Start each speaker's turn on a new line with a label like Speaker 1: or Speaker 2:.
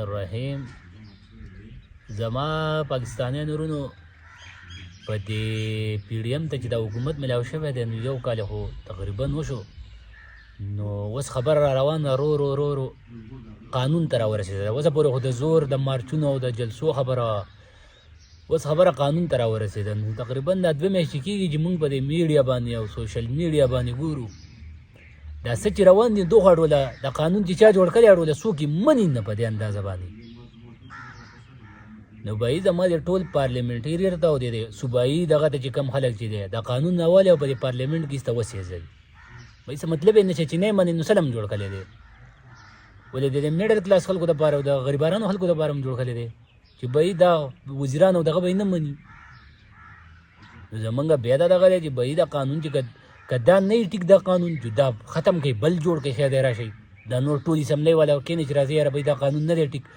Speaker 1: الرحیم زما پاکستانیانو ورونو په دې پی ډي ایم ته چې دا حکومت ملاو شوی دی نو یو کال خو تقریبا وشو نو اوس خبره را روانه رو رو رو رو قانون ته راورسېده اوسه پورې خو د زور د مارچونو او د جلسو خبره اوس خبره قانون ته راورسېده نو تقریبا دا 2 میاشتې کېږي چې موږ په دې میډیا باندې او سوشل میډیا باندې ګورو دا څه چې روان دي دوه اړوله د قانون چې چا جوړ کړی اړوله څوک یې مني نه په دې اندازه باندې نو بهي زما د ټول پارلیمنټریر ته او د صوبایي دغه ته چې کم خلک چې دی دا قانون ناوالی او په دې پارلیمنټ کې ایسته وسېځئ بهي څه مطلب یې نشته چې نه یې منې نو سلم جوړ کړی دی ولې د میډل کلاس خلکو دپاره او د غریبانو خلکو دپاره هم جوړ کړی دی چې بهي دا وزیران او دغه به یې نه مني نو زمونږ بیا دا دغه دی چې بهي دا قانون چې که دا نه وي ټیک دا قانون چې دا ختم کړئ بل جوړ کړئ شاید راشئ دا نور ټول اسمبلی والا کښېني چې راځي یاره بهي دا قانون نه دی ټیک